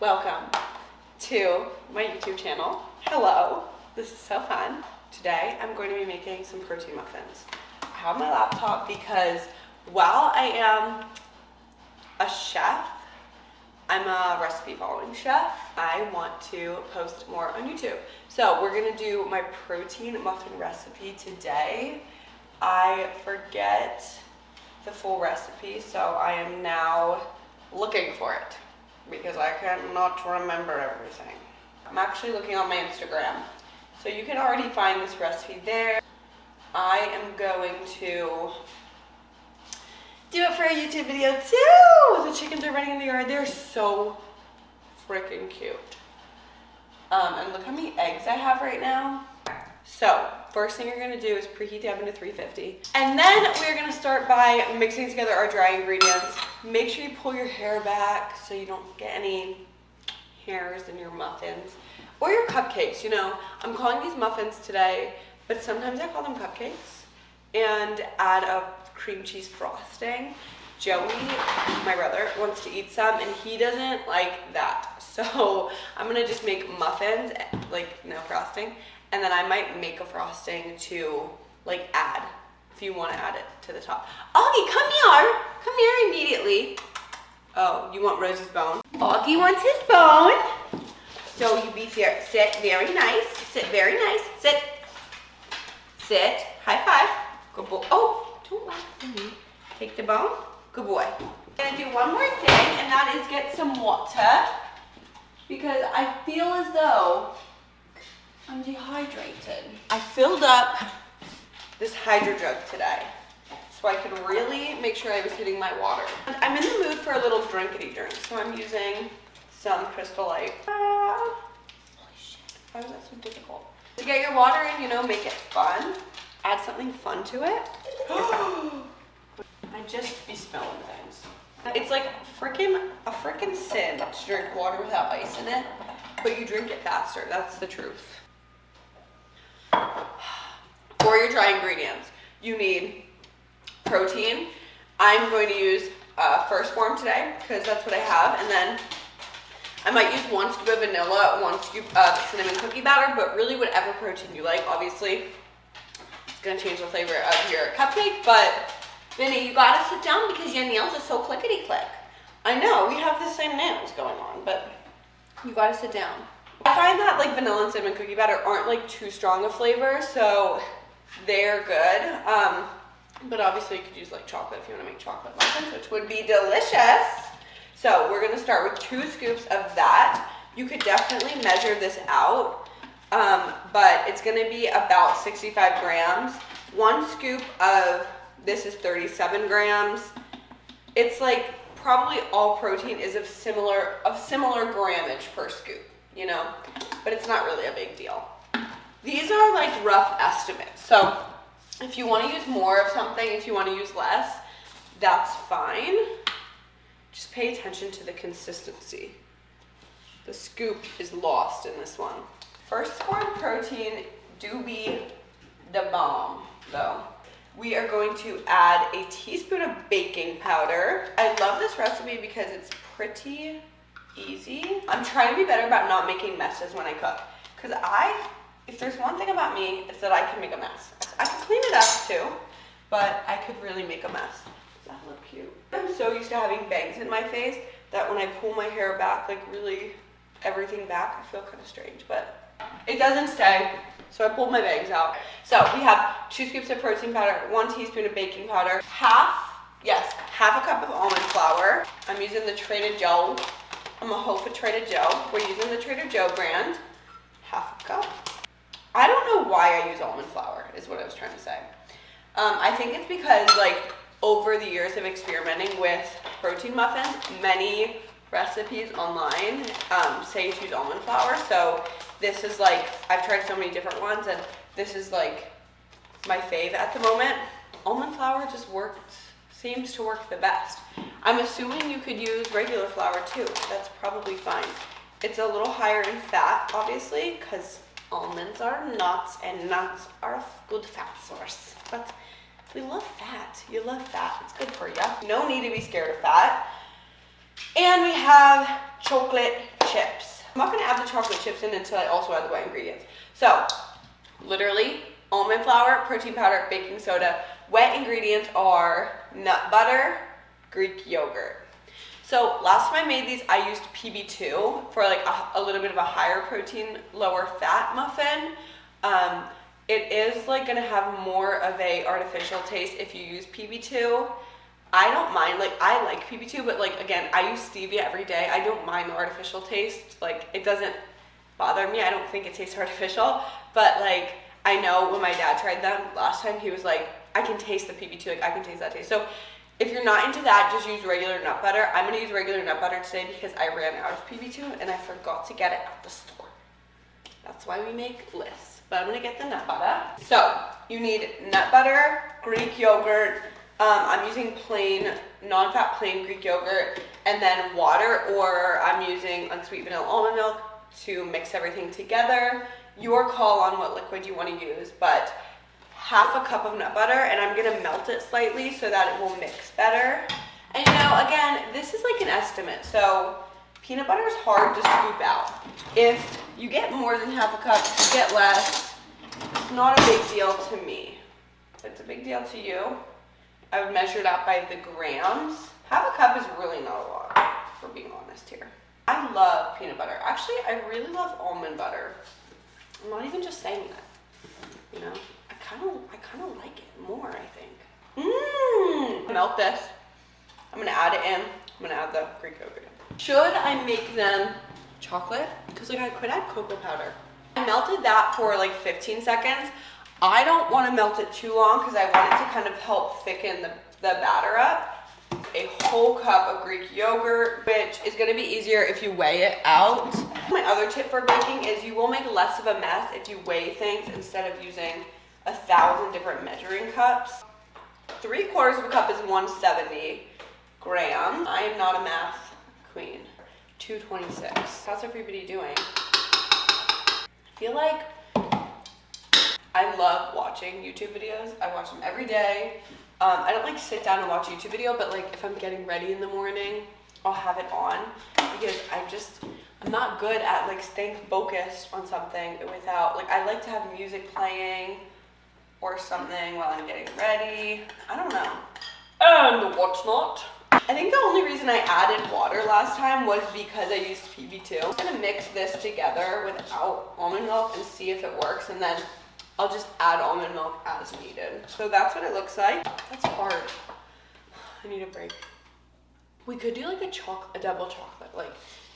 Welcome to my YouTube channel. Hello, this is so fun. Today I'm going to be making some protein muffins. I have my laptop because while I am a chef, I'm a recipe following chef, I want to post more on YouTube. So we're gonna do my protein muffin recipe today. I forget the full recipe, so I am now looking for it because I cannot remember everything. I'm actually looking on my Instagram, so you can already find this recipe there. I am going to do it for a YouTube video too. The chickens are running in the yard. They're so freaking cute. And look how many eggs I have right now. So first thing you're gonna do is preheat the oven to 350. And then we're gonna start by mixing together our dry ingredients. Make sure you pull your hair back so you don't get any hairs in your muffins or your cupcakes. You know, I'm calling these muffins today, but sometimes I call them cupcakes, and add a cream cheese frosting. Joey, my brother, wants to eat some and he doesn't like that. So I'm gonna just make muffins, like no frosting, and then I might make a frosting to like add, if you wanna add it to the top. Augie, come here immediately. Oh, you want Rose's bone? Augie wants his bone. So you be fair, sit very nice, sit very nice, sit, high five, good boy. Oh, don't laugh at me. Take the bone, good boy. I'm gonna do one more thing, and that is get some water, because I feel as though I'm dehydrated. I filled up this hydro jug today, so I could really make sure I was hitting my water. I'm in the mood for a little drinkity drink, so I'm using some Crystal Light. Holy shit, why was that so difficult? To get your water in, you know, make it fun. Add something fun to it. I just be spilling things. It's like a freaking sin to drink water without ice in it, but you drink it faster. That's the truth. For your dry ingredients, you need protein. I'm going to use First Form today because that's what I have, and then I might use 1 scoop of vanilla, 1 scoop of cinnamon cookie batter, but really whatever protein you like. Obviously, it's gonna change the flavor of your cupcake, but Vinny, you gotta sit down because your nails are so clickety-click. I know, we have the same nails going on, but you gotta sit down. I find that like vanilla and cinnamon cookie batter aren't like too strong a flavor, so they're good. But obviously you could use like chocolate if you wanna make chocolate muffins, which would be delicious. So we're gonna start with 2 scoops of that. You could definitely measure this out, but it's gonna be about 65 grams. 1 scoop of this is 37 grams. It's like probably all protein is of similar grammage per scoop, you know, but it's not really a big deal. These are like rough estimates. So if you want to use more of something, if you want to use less, that's fine. Just pay attention to the consistency. The scoop is lost in this one. First Form protein do be the bomb though. We are going to add a teaspoon of baking powder. I love this recipe because it's pretty easy. I'm trying to be better about not making messes when I cook. Because if there's one thing about me, it's that I can make a mess. I can clean it up too, but I could really make a mess. Does that look cute? I'm so used to having bangs in my face that when I pull my hair back, like really everything back, I feel kind of strange, but it doesn't stay. So I pulled my bangs out. So we have 2 scoops of protein powder, 1 teaspoon of baking powder, half a cup of almond flour. I'm using the Trader Joe. I'm a hoe for Trader Joe. We're using the Trader Joe brand. Half a cup. I don't know why I use almond flour, is what I was trying to say. I think it's because like over the years of experimenting with protein muffins, many recipes online say to use almond flour. So this is like, I've tried so many different ones and this is like my fave at the moment. Almond flour just seems to work the best. I'm assuming you could use regular flour too. That's probably fine. It's a little higher in fat, obviously, because almonds are nuts and nuts are a good fat source. But we love fat. You love fat. It's good for you. No need to be scared of fat. And we have chocolate chips. I'm not gonna add the chocolate chips in until I also add the wet ingredients. So, literally, almond flour, protein powder, baking soda. Wet ingredients are nut butter, Greek yogurt. So last time I made these, I used PB2 for like a little bit of a higher protein, lower fat muffin. It is like gonna have more of a artificial taste if you use PB2. I don't mind, like I like PB2, but like again, I use stevia every day. I don't mind the artificial taste. Like it doesn't bother me. I don't think it tastes artificial, but like I know when my dad tried them last time, he was like, I can taste the PB2, like I can taste that taste. So if you're not into that, just use regular nut butter. I'm gonna use regular nut butter today because I ran out of PB2 and I forgot to get it at the store. That's why we make lists. But I'm gonna get the nut butter. So you need nut butter, Greek yogurt. I'm using plain, non-fat plain Greek yogurt, and then water, or I'm using unsweet vanilla almond milk to mix everything together. Your call on what liquid you want to use, but half a cup of nut butter, and I'm gonna melt it slightly so that it will mix better. And you know, again, this is like an estimate, so peanut butter is hard to scoop out. If you get more than half a cup, you get less. It's not a big deal to me. If it's a big deal to you, I would measure it out by the grams. Half a cup is really not a lot, for being honest here. I love peanut butter. Actually, I really love almond butter. I'm not even just saying that, you know? I kind of like it more, I think. Melt this. I'm gonna add it in. I'm gonna add the Greek yogurt in. Should I make them chocolate? Because like I could add cocoa powder. I melted that for like 15 seconds. I don't want to melt it too long because I want it to kind of help thicken the batter up. A whole cup of Greek yogurt, which is going to be easier if you weigh it out. My other tip for baking is you will make less of a mess if you weigh things instead of using 1,000 different measuring cups. 3/4 of a cup is 170 grams. I am not a math queen. 226. How's everybody doing? I feel like I love watching YouTube videos. I watch them every day. I don't like sit down and watch a YouTube video, but like if I'm getting ready in the morning, I'll have it on because I'm not good at like staying focused on something without, like I like to have music playing or something while I'm getting ready. I don't know. And what's not? I think the only reason I added water last time was because I used PB2. I'm gonna mix this together without almond milk and see if it works, and then I'll just add almond milk as needed. So that's what it looks like. That's hard. I need a break. We could do like a double chocolate, like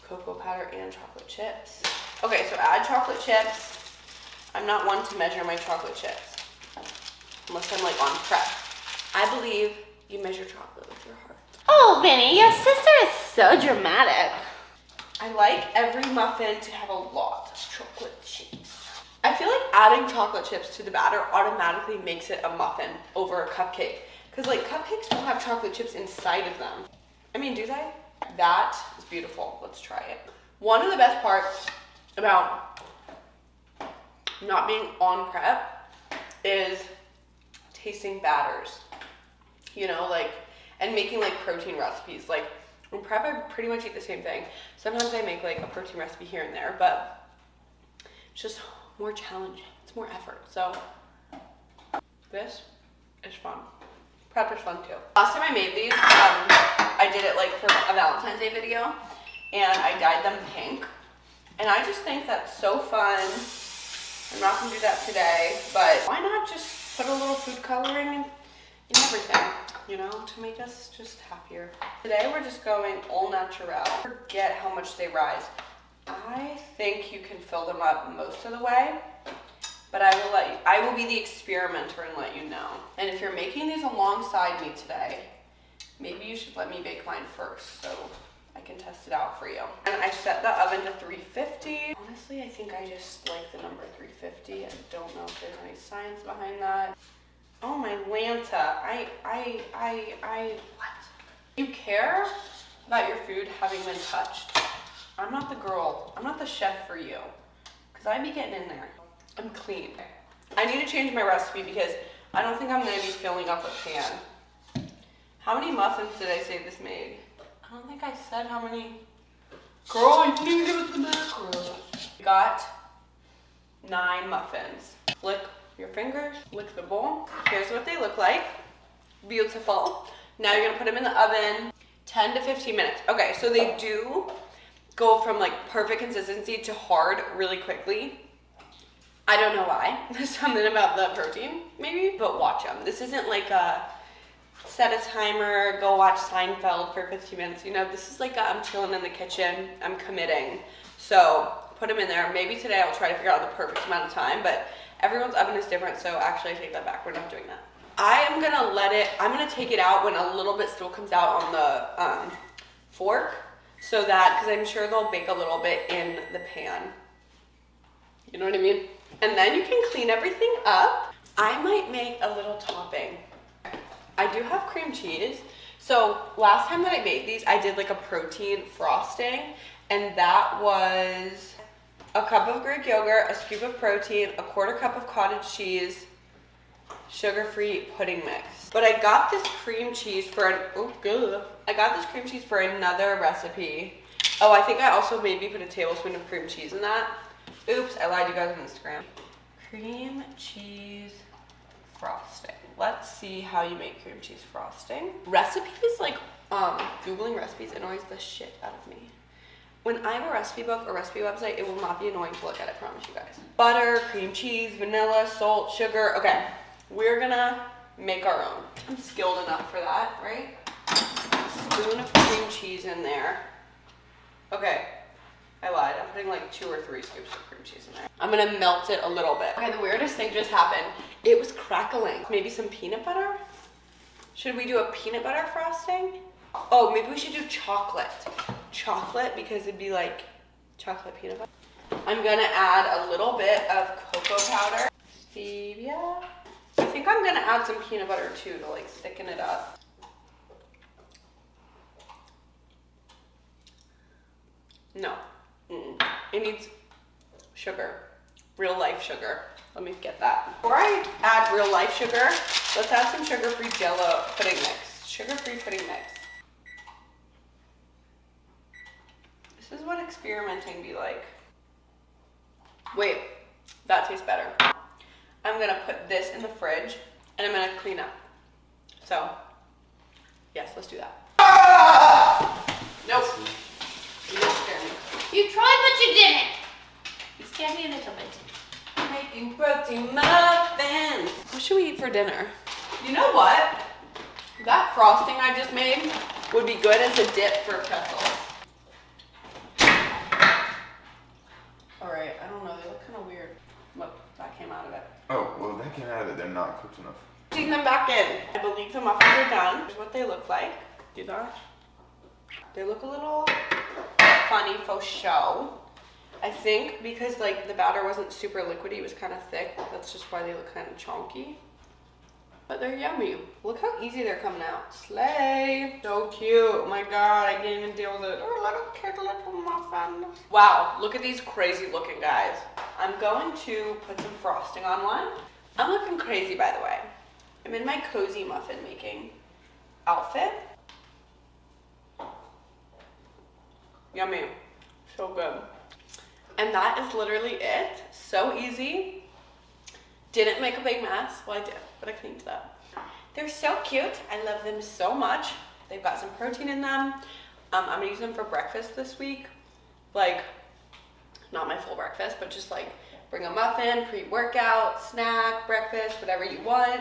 cocoa powder and chocolate chips. Okay, so add chocolate chips. I'm not one to measure my chocolate chips unless I'm like on prep. I believe you measure chocolate with your heart. Oh, Vinny, your sister is so dramatic. I like every muffin to have a lot of chocolate chips. I feel like adding chocolate chips to the batter automatically makes it a muffin over a cupcake. Because like cupcakes don't have chocolate chips inside of them. I mean, do they? That is beautiful. Let's try it. One of the best parts about not being on prep is tasting batters. You know, like, and making like protein recipes. Like in prep, I pretty much eat the same thing. Sometimes I make like a protein recipe here and there, but it's just more challenging. It's more effort. So this is fun. Prep is fun too. Last time I made these, I did it like for a Valentine's Day video, and I dyed them pink. And I just think that's so fun. I'm not gonna do that today, but why not just put a little food coloring in everything, you know, to make us just happier. Today we're just going all natural. Forget how much they rise. I think you can fill them up most of the way, but I will be the experimenter and let you know. And if you're making these alongside me today, maybe you should let me bake mine first so I can test it out for you. And I set the oven to 350. Honestly, I think I just like the number 350. I don't know if there's any science behind that. Oh my Lanta, what? You care about your food having been touched? I'm not the girl, I'm not the chef for you. Cause I be getting in there. I'm clean. I need to change my recipe because I don't think I'm gonna be filling up a pan. How many muffins did I say this made? I don't think I said how many Girl, you didn't even give us the macros. We got 9 muffins. Lick your fingers, lick the bowl. Here's what they look like. Beautiful. Now you're gonna put them in the oven 10 to 15 minutes. Okay, so they do go from like perfect consistency to hard really quickly. I don't know why. There's something about the protein, maybe, but watch them. This isn't like a set a timer, go watch Seinfeld for 15 minutes. You know, this is like I'm chilling in the kitchen, I'm committing. So put them in there. Maybe today I'll try to figure out the perfect amount of time, but everyone's oven is different, so actually I take that back. We're not doing that. I'm gonna take it out when a little bit still comes out on the fork, so that, because I'm sure they'll bake a little bit in the pan. You know what I mean? And then you can clean everything up. I might make a little topping. I do have cream cheese. So last time that I made these, I did like a protein frosting, and that was a cup of Greek yogurt, a scoop of protein, a quarter cup of cottage cheese, sugar-free pudding mix. But I got this cream cheese for another recipe. Oh, I think I also maybe put a tablespoon of cream cheese in that. Oops, I lied to you guys on Instagram. Cream cheese frosting. Let's see how you make cream cheese frosting. Recipes, like Googling recipes annoys the shit out of me. When I have a recipe book or recipe website, it will not be annoying to look at, I promise you guys. Butter, cream cheese, vanilla, salt, sugar. Okay, we're gonna make our own. I'm skilled enough for that, right? Spoon of cream cheese in there. Okay, I lied. I'm putting like 2 or 3 scoops of cream cheese in there. I'm gonna melt it a little bit. Okay, the weirdest thing just happened. It was crackling. Maybe some peanut butter? Should we do a peanut butter frosting? Oh, maybe we should do chocolate. Chocolate, because it'd be like chocolate peanut butter. I'm gonna add a little bit of cocoa powder. Stevia. I think I'm gonna add some peanut butter too to like thicken it up. No. It needs sugar. Real life sugar. Let me get that. Before I add real life sugar, let's add some sugar-free Jell-O pudding mix. Sugar-free pudding mix. This is what experimenting be like. Wait, that tastes better. I'm gonna put this in the fridge and I'm gonna clean up. So, yes, let's do that. Ah! Nope. You didn't scare me. You tried, but you didn't. You scared me a little bit. Making protein muffins. What should we eat for dinner? You know what? That frosting I just made would be good as a dip for pretzels. Alright, I don't know, they look kind of weird. Look, that came out of it. Oh, well, that came out of it. They're not cooked enough. Putting them back in. I believe the muffins are done. Here's what they look like. See that? They look a little funny faux show. I think because like the batter wasn't super liquidy, it was kind of thick. That's just why they look kind of chunky. But they're yummy. Look how easy they're coming out. Slay. So cute. Oh my god, I can't even deal with it. Oh, little cute little muffin. Wow, look at these crazy looking guys. I'm going to put some frosting on one. I'm looking crazy, by the way. I'm in my cozy muffin making outfit. Yummy. So good. And that is literally it. So easy. Didn't make a big mess. Well, I did, but I cleaned it up. They're so cute. I love them so much. They've got some protein in them. I'm gonna use them for breakfast this week. Like, not my full breakfast, but just like bring a muffin, pre-workout, snack, breakfast, whatever you want.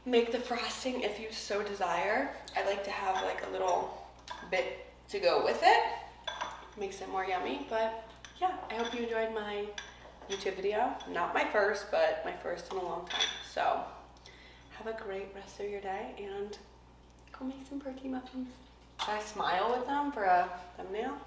Make the frosting if you so desire. I like to have like a little bit to go with it. Makes it more yummy, but yeah, I hope you enjoyed my YouTube video. Not my first, but my first in a long time. So have a great rest of your day and go make some protein muffins. Should I smile with them for a thumbnail?